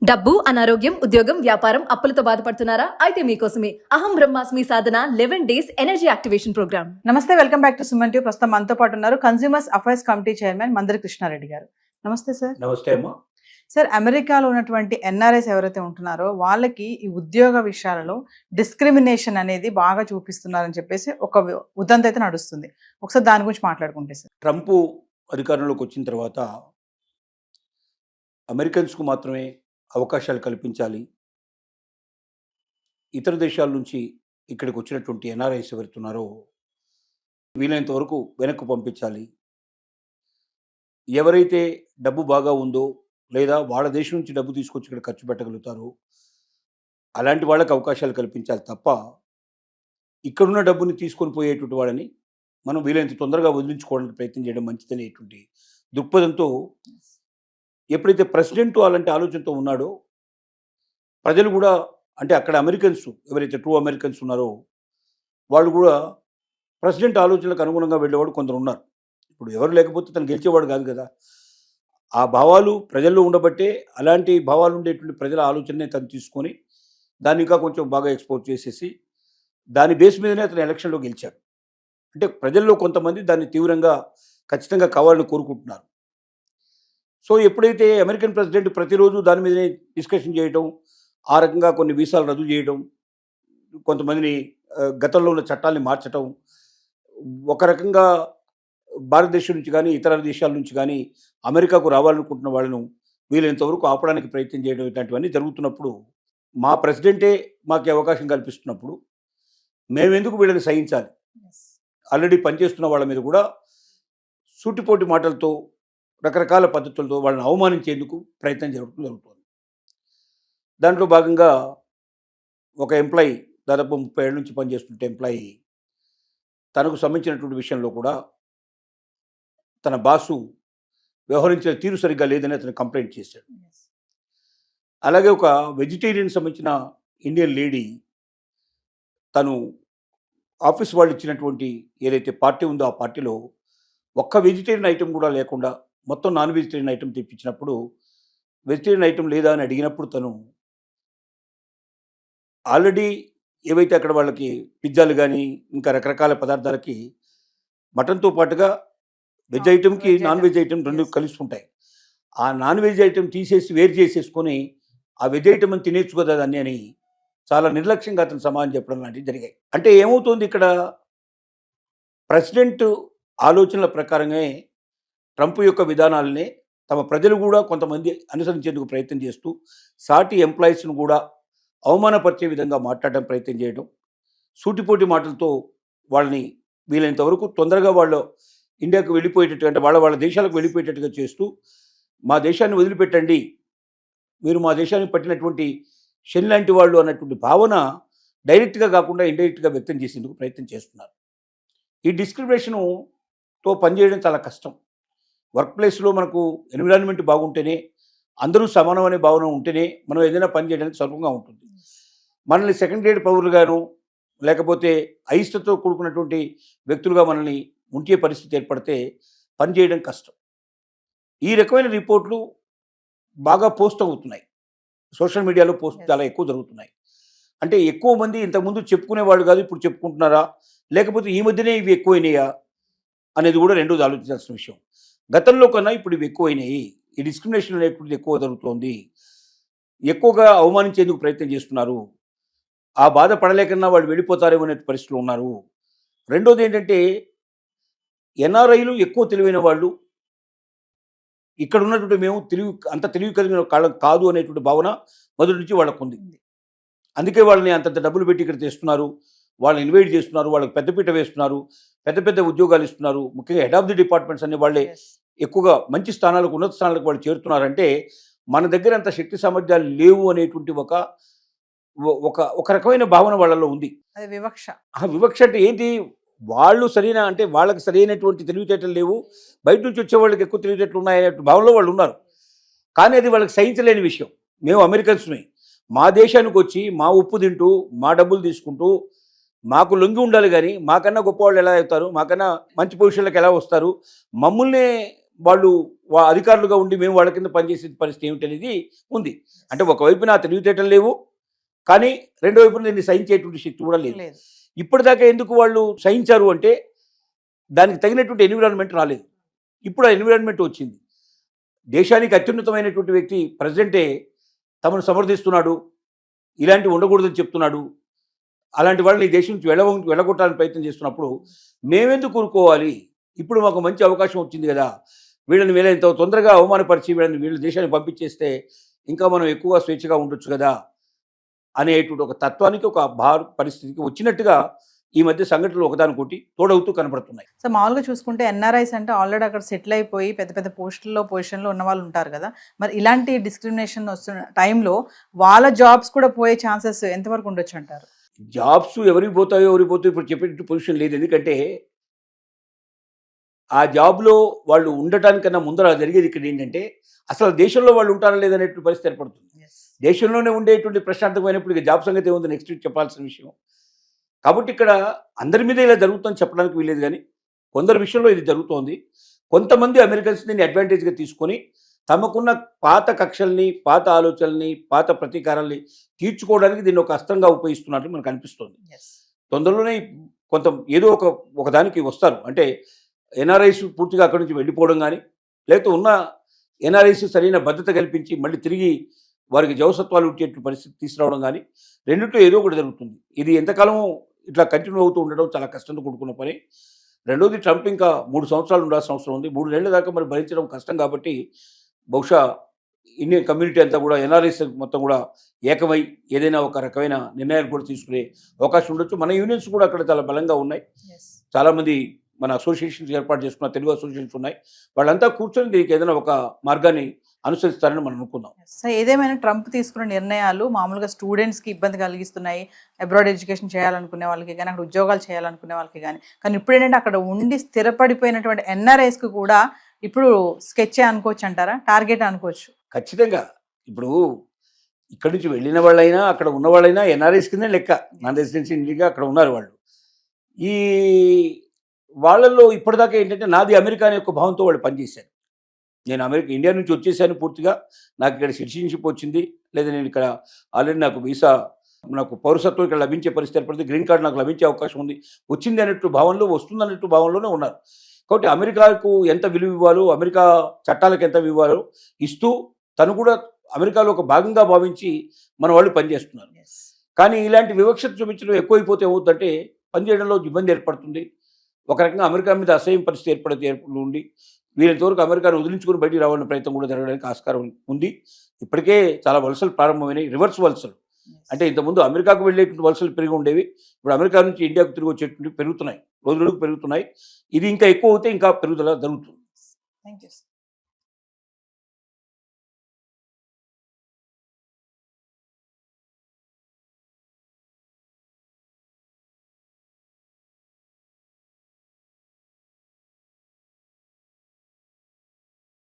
డబ్బు అనారోగ్యం ఉద్యోగం వ్యాపారం అప్పులతో బాధపడుతున్నారా అయితే మీకోసమే Aham Brahmasmi Sadhana 11 days energy activation program. నమస్తే, welcome back to Suman TV. ప్రస్తుతం మనతో పాటు ఉన్నారు consumers affairs committee chairman Mandari Krishna Reddy గారు. నమస్తే సార్. నమస్తే అమ్మా. సార్, అమెరికాలో ఉన్నటువంటి ఎన్ఆర్ఐస్ ఎవరైతే ఉంటున్నారో వాళ్ళకి ఈ ఉద్యోగ విషయాలలో డిస్క్రిమినేషన్ అనేది బాగా చూపిస్తున్నారని చెప్పేసి ఒక ఉదంతం అయితే నడుస్తుంది. ఒకసారి దాని గురించి మాట్లాడుకుంటే సార్. ట్రంప్ అధికారంలోకి వచ్చిన తర్వాత అమెరికన్స్కు మాత్రమే అవకాశాలు కల్పించాలి, ఇతర దేశాల నుంచి ఇక్కడికి వచ్చినటువంటి ఎన్ఆర్ఐస్ ఎవరుతున్నారో వీలైనంత వరకు వెనక్కు పంపించాలి, ఎవరైతే డబ్బు బాగా ఉందో లేదా వాళ్ళ దేశం నుంచి డబ్బు తీసుకొచ్చి ఇక్కడ ఖర్చు పెట్టగలుగుతారో అలాంటి వాళ్ళకి అవకాశాలు కల్పించాలి తప్ప ఇక్కడున్న డబ్బుని తీసుకొని పోయేటువంటి వాళ్ళని మనం వీలైనంత తొందరగా వదిలించుకోవడానికి ప్రయత్నం చేయడం మంచిదనేటువంటి దృక్పథంతో ఎప్పుడైతే ప్రెసిడెంట్ అలాంటి ఆలోచనతో ఉన్నాడో ప్రజలు కూడా, అంటే అక్కడ అమెరికన్స్ ఎవరైతే ట్రూ అమెరికన్స్ ఉన్నారో వాళ్ళు కూడా ప్రెసిడెంట్ ఆలోచనలకు అనుగుణంగా వెళ్ళేవాడు కొందరు ఉన్నారు. ఇప్పుడు ఎవరు లేకపోతే తను గెలిచేవాడు కాదు కదా. ఆ భావాలు ప్రజల్లో ఉండబట్టే అలాంటి భావాలు ఉండేటువంటి ప్రజల ఆలోచననే తను తీసుకొని దాన్ని ఇంకా కొంచెం బాగా ఎక్స్పోర్ట్ చేసేసి దాని బేస్ మీదనే అతను ఎలక్షన్లో గెలిచాడు. అంటే ప్రజల్లో కొంతమంది దాన్ని తీవ్రంగా ఖచ్చితంగా కావాలని కోరుకుంటున్నారు. సో ఎప్పుడైతే అమెరికన్ ప్రెసిడెంట్ ప్రతిరోజు దాని మీదనే డిస్కషన్ చేయడం, ఆ రకంగా కొన్ని వీసాలు రద్దు చేయడం, కొంతమందిని గతంలో ఉన్న చట్టాలని మార్చడం, ఒక రకంగా భారతదేశం నుంచి కానీ ఇతర దేశాల నుంచి కానీ అమెరికాకు రావాలనుకుంటున్న వాళ్ళను వీలైనంతవరకు ఆపడానికి ప్రయత్నం చేయడం, ఇట్లాంటివన్నీ జరుగుతున్నప్పుడు మా ప్రెసిడెంటే మాకు అవకాశం కల్పిస్తున్నప్పుడు మేమెందుకు వీళ్ళని సహించాలి? ఆల్రెడీ పనిచేస్తున్న వాళ్ళ మీద కూడా సూటిపోటి మాటలతో రకరకాల పద్ధతులతో వాళ్ళని అవమానించేందుకు ప్రయత్నం జరుగుతుంది. దాంట్లో భాగంగా ఒక ఎంప్లాయీ దాదాపు 30 ఏళ్ళ నుంచి పనిచేస్తుంటే ఎంప్లాయీ తనకు సంబంధించినటువంటి విషయంలో కూడా తన బాసు వ్యవహరించిన తీరు సరిగ్గా లేదని అతను కంప్లైంట్ చేశాడు. అలాగే ఒక వెజిటేరియన్ సంబంధించిన ఇండియన్ లేడీ తను ఆఫీస్ వాళ్ళు ఇచ్చినటువంటి ఏదైతే పార్టీ ఉందో ఆ పార్టీలో ఒక్క వెజిటేరియన్ ఐటెం కూడా లేకుండా మొత్తం నాన్ వెజిటేరియన్ ఐటెం తెప్పించినప్పుడు వెజిటేరియన్ ఐటెం లేదా అని అడిగినప్పుడు తను ఆల్రెడీ ఏవైతే అక్కడ వాళ్ళకి పిజ్జాలు కానీ ఇంకా రకరకాల పదార్థాలకి మటన్తో పాటుగా వెజ్ ఐటెంకి నాన్ వెజ్ ఐటెం రెండు కలిసి ఉంటాయి. ఆ నాన్ వెజ్ ఐటెం తీసేసి వేరు చేసేసుకొని ఆ వెజ్ ఐటెం అని తినేచ్చు కదా దాన్ని అని చాలా నిర్లక్ష్యంగా అతను సమాధానం చెప్పడం లాంటివి జరిగాయి. అంటే ఏమవుతుంది, ఇక్కడ ప్రెసిడెంట్ ఆలోచనల ప్రకారంగా ట్రంప్ యొక్క విధానాలనే తమ ప్రజలు కూడా కొంతమంది అనుసరించేందుకు ప్రయత్నం చేస్తూ సాటి ఎంప్లాయీస్ను కూడా అవమానపరిచే విధంగా మాట్లాడడం ప్రయత్నం చేయడం, సూటిపోటి మాటలతో వాళ్ళని వీలైనంత వరకు తొందరగా వాళ్ళు ఇండియాకు వెళ్ళిపోయేటట్టుగా, అంటే వాళ్ళ దేశాలకు వెళ్ళిపోయేటట్టుగా చేస్తూ మా దేశాన్ని వదిలిపెట్టండి, మీరు మా దేశానికి పట్టినటువంటి శని లాంటి వాళ్ళు అన్నటువంటి భావన డైరెక్ట్గా కాకుండా ఇండైరెక్ట్గా వ్యక్తం చేసేందుకు ప్రయత్నం చేస్తున్నారు. ఈ డిస్క్రిమినేషన్తో పనిచేయడం చాలా కష్టం. వర్క్ ప్లేస్లో మనకు ఎన్విరాన్మెంట్ బాగుంటేనే, అందరూ సమానం అనే భావన ఉంటేనే మనం ఏదైనా పని చేయడానికి సులభంగా ఉంటుంది. మనల్ని సెకండ్ గ్రేడ్ పౌరులుగాను లేకపోతే అయిష్టతో కూడుకున్నటువంటి వ్యక్తులుగా మనల్ని ఉంటే పరిస్థితి ఏర్పడితే పని చేయడం కష్టం. ఈ రకమైన రిపోర్ట్లు బాగా పోస్ట్ అవుతున్నాయి, సోషల్ మీడియాలో పోస్ట్ చాలా ఎక్కువ జరుగుతున్నాయి. అంటే ఎక్కువ మంది ఇంతకుముందు చెప్పుకునేవాళ్ళు కాదు, ఇప్పుడు చెప్పుకుంటున్నారా, లేకపోతే ఈ మధ్యనే ఇవి ఎక్కువైనాయా అనేది కూడా రెండోది ఆలోచించాల్సిన విషయం. గతంలో కన్నా ఇప్పుడు ఇవి ఎక్కువైనాయి, ఈ డిస్క్రిమినేషన్ అనేటువంటిది ఎక్కువ జరుగుతోంది, ఎక్కువగా అవమానించేందుకు ప్రయత్నం చేస్తున్నారు, ఆ బాధ పడలేకన్నా వాళ్ళు వెళ్ళిపోతారేమో అనే పరిస్థితులు ఉన్నారు. రెండోది ఏంటంటే ఎన్ఆర్ఐలు ఎక్కువ తెలివైన వాళ్ళు, ఇక్కడ ఉన్నటువంటి మేము అంత తెలివి కలిగిన కాలం కాదు అనేటువంటి భావన మొదటి నుంచి వాళ్ళకు ఉంది. అందుకే వాళ్ళని అంతంత డబ్బులు పెట్టి ఇక్కడ తెస్తున్నారు, వాళ్ళని ఇన్వైట్ చేస్తున్నారు, వాళ్ళకి పెద్దపీట వేస్తున్నారు, పెద్ద పెద్ద ఉద్యోగాలు ఇస్తున్నారు. ముఖ్యంగా హెడ్ ఆఫ్ ది డిపార్ట్మెంట్స్ అనే వాళ్ళే ఎక్కువగా మంచి స్థానాలకు, ఉన్నత స్థానాలకు వాళ్ళు చేరుతున్నారంటే మన దగ్గర అంత శక్తి సామర్థ్యాలు లేవు అనేటువంటి ఒక రకమైన భావన వాళ్ళలో ఉంది. అది వివక్ష. వివక్ష అంటే ఏంటి? వాళ్ళు సరైన, అంటే వాళ్ళకి సరైనటువంటి తెలివితేటలు లేవు, బయట నుంచి వచ్చే వాళ్ళకి ఎక్కువ తెలివితేటలు ఉన్నాయనే భావనలో వాళ్ళు ఉన్నారు. కానీ అది వాళ్ళకి సహించలేని విషయం. మేము అమెరికన్స్మే, మా దేశానికి వచ్చి మా ఉప్పు తింటూ మా డబ్బులు తీసుకుంటూ మాకు లొంగి ఉండాలి, కానీ మాకన్నా గొప్పవాళ్ళు ఎలా అవుతారు, మాకన్నా మంచి పొజిషన్లకు ఎలా వస్తారు, మమ్మల్ని వాళ్ళు అధికారులుగా ఉండి మేము వాళ్ళ కింద పనిచేసే పరిస్థితి ఏమిటి అనేది ఉంది. అంటే ఒకవైపున ఆ తెలివితేటలు లేవు, కానీ రెండో వైపున దీన్ని సహించేటువంటి శక్తి కూడా లేదు. లేదు. ఇప్పటిదాకా ఎందుకు వాళ్ళు సహించారు అంటే దానికి తగినటువంటి ఎన్విరాన్మెంట్ రాలేదు. ఇప్పుడు ఆ ఎన్విరాన్మెంట్ వచ్చింది. దేశానికి అత్యున్నతమైనటువంటి వ్యక్తి ప్రెసిడెంటే తమను సమర్థిస్తున్నాడు, ఇలాంటివి ఉండకూడదని చెప్తున్నాడు. అలాంటి వాళ్ళని ఈ దేశం నుంచి వెళ్ళగొట్టాలని ప్రయత్నం చేస్తున్నప్పుడు మేమెందుకు కూరుకోవాలి? ఇప్పుడు మాకు మంచి అవకాశం వచ్చింది కదా, వీళ్ళని ఇంత తొందరగా అవమానపరిచి వీళ్ళ దేశాన్ని పంపించేస్తే ఇంకా మనం ఎక్కువగా స్వేచ్ఛగా ఉండొచ్చు కదా అనేటువంటి ఒక తత్వానికి, ఒక పరిస్థితికి వచ్చినట్టుగా ఈ మధ్య సంఘటనలు ఒకదానికొకటి తోడవుతూ కనబడుతున్నాయి. సో మామూలుగా చూసుకుంటే ఎన్ఆర్ఐస్ అంటే ఆల్రెడీ అక్కడ సెటిల్ అయిపోయి పెద్ద పెద్ద పొజిషన్లో ఉన్న వాళ్ళు ఉంటారు కదా, మరి ఇలాంటి డిస్క్రిమినేషన్ వస్తున్న టైంలో వాళ్ళ జాబ్స్ కూడా పోయే ఛాన్సెస్ ఎంతవరకు ఉండొచ్చు అంటారు? జాబ్స్ ఎవరికి పోతాయో ఇప్పుడు చెప్పేటట్టు పొజిషన్ లేదు. ఎందుకంటే ఆ జాబ్లో వాళ్ళు ఉండటానికన్నా ముందర జరిగేది ఇక్కడ ఏంటంటే అసలు దేశంలో వాళ్ళు ఉంటారా లేదనేటువంటి పరిస్థితి ఏర్పడుతుంది. దేశంలోనే ఉండేటువంటి ప్రశాంతమైనప్పుడు ఇక జాబ్ సంగతి ఏముంది నెక్స్ట్ చెప్పాల్సిన విషయం. కాబట్టి ఇక్కడ అందరి మీద ఇలా జరుగుతుందని చెప్పడానికి వీలేదు, కానీ కొందరి విషయంలో ఇది జరుగుతోంది. కొంతమంది అమెరికన్స్ దీన్ని అడ్వాంటేజ్గా తీసుకొని తమకున్న పాత కక్షల్ని, పాత ఆలోచనల్ని, పాత ప్రతీకారాల్ని తీర్చుకోవడానికి దీన్ని ఒక అస్త్రంగా ఉపయోగిస్తున్నట్టు మనకు అనిపిస్తుంది. తొందరలోనే కొంత ఏదో ఒక దానికి వస్తారు. అంటే ఎన్ఆర్ఐస్ పూర్తిగా అక్కడి నుంచి వెళ్ళిపోవడం కానీ, లేకపోతే ఉన్న ఎన్ఆర్ఐస్ సరైన భద్రత కల్పించి మళ్ళీ తిరిగి వారికి జవసత్వాలు వచ్చేట్టు పరిస్థితి తీసుకురావడం కానీ, రెండింటిలో ఏదో ఒకటి జరుగుతుంది. ఇది ఎంతకాలం ఇట్లా కంటిన్యూ అవుతూ ఉండడం చాలా కష్టంతో కూడుకున్న పని. రెండోది, ట్రంప్ ఇంకా 3 సంవత్సరాలు ఉండాల్సిన అవసరం ఉంది. 3 నెలల దాకా మరి భరించడం కష్టం. కాబట్టి బహుశా ఇండియన్ కమ్యూనిటీ అంతా కూడా, ఎన్ఆర్ఐస్ మొత్తం కూడా ఏకమై ఏదైనా ఒక రకమైన నిర్ణయాలు కూడా తీసుకునే అవకాశం ఉండొచ్చు. మన యూనియన్స్ కూడా అక్కడ చాలా బలంగా ఉన్నాయి. చాలామంది మన అసోసియేషన్స్ ఏర్పాటు చేసుకున్న తెలుగు అసోసియేషన్స్ ఉన్నాయి. వాళ్ళంతా కూర్చొని దీనికి ఏదైనా ఒక మార్గాన్ని అనుసరిస్తారని మనం అనుకుందాం. సో ఏదేమైనా ట్రంప్ తీసుకున్న నిర్ణయాలు మామూలుగా స్టూడెంట్స్కి ఇబ్బంది కలిగిస్తున్నాయి. అబ్రాడ్ ఎడ్యుకేషన్ చేయాలనుకునే వాళ్ళకి కానీ, అక్కడ ఉద్యోగాలు చేయాలనుకునే వాళ్ళకి కానీ ఇప్పుడు ఏంటంటే అక్కడ ఉండి స్థిరపడిపోయినటువంటి ఎన్ఆర్ఐస్కి కూడా ఇప్పుడు స్కెచ్ అనుకోవచ్చు అంటారా, టార్గెట్ అనుకోవచ్చు? ఖచ్చితంగా. ఇప్పుడు ఇక్కడి నుంచి వెళ్ళిన వాళ్ళైనా, అక్కడ ఉన్న వాళ్ళైనా ఎన్ఆర్ఐస్ కిందే లెక్క. నాన్ రెసిడెన్సీ ఇండియాగా అక్కడ ఉన్నారు వాళ్ళు. ఈ వాళ్ళల్లో ఇప్పటిదాకా ఏంటంటే నాది అమెరికా అనే ఒక భావంతో వాళ్ళు పనిచేశారు. నేను ఇండియా నుంచి వచ్చేసాను పూర్తిగా, నాకు ఇక్కడ సిటిజన్షిప్ వచ్చింది, లేదా నేను ఇక్కడ ఆల్రెడీ నాకు వీసా, నాకు పౌరసత్వం ఇక్కడ లభించే పరిస్థితి ఏర్పడితే, గ్రీన్ కార్డు నాకు లభించే అవకాశం ఉంది, వచ్చింది అన్నట్టు భావనలో, వస్తుంది అన్నట్టు భావనలోనే ఉన్నారు. కాబట్టి అమెరికాకు ఎంత విలువ ఇవ్వాలో, అమెరికా చట్టాలకు ఎంత ఇవ్వాలో ఇస్తూ తను కూడా అమెరికాలో ఒక భాగంగా భావించి మన వాళ్ళు పనిచేస్తున్నారు. కానీ ఇలాంటి వివక్షత చూపించడం ఎక్కువైపోతే ఏమవుతుందంటే పనిచేయడంలో ఇబ్బంది ఏర్పడుతుంది. ఒక రకంగా అమెరికా మీద అసహ్యం పరిస్థితి ఏర్పడి వీళ్ళంతవరకు అమెరికాను వదిలించుకుని బయటికి రావాలనే ప్రయత్నం కూడా జరగడానికి ఆస్కారం ఉంది. ఇప్పటికే చాలా వలసలు ప్రారంభమైనాయి, రివర్స్ వలసలు. అంటే ఇంతకుముందు అమెరికాకు వెళ్ళేటువంటి వలసలు పెరిగి ఉండేవి, ఇప్పుడు అమెరికా నుంచి ఇండియాకు తిరిగి వచ్చేటువంటి పెరుగుతున్నాయి, రోజు రోజుకు పెరుగుతున్నాయి. ఇది ఇంకా ఎక్కువ అవుతే ఇంకా పెరుగుదల జరుగుతుంది. Thank you.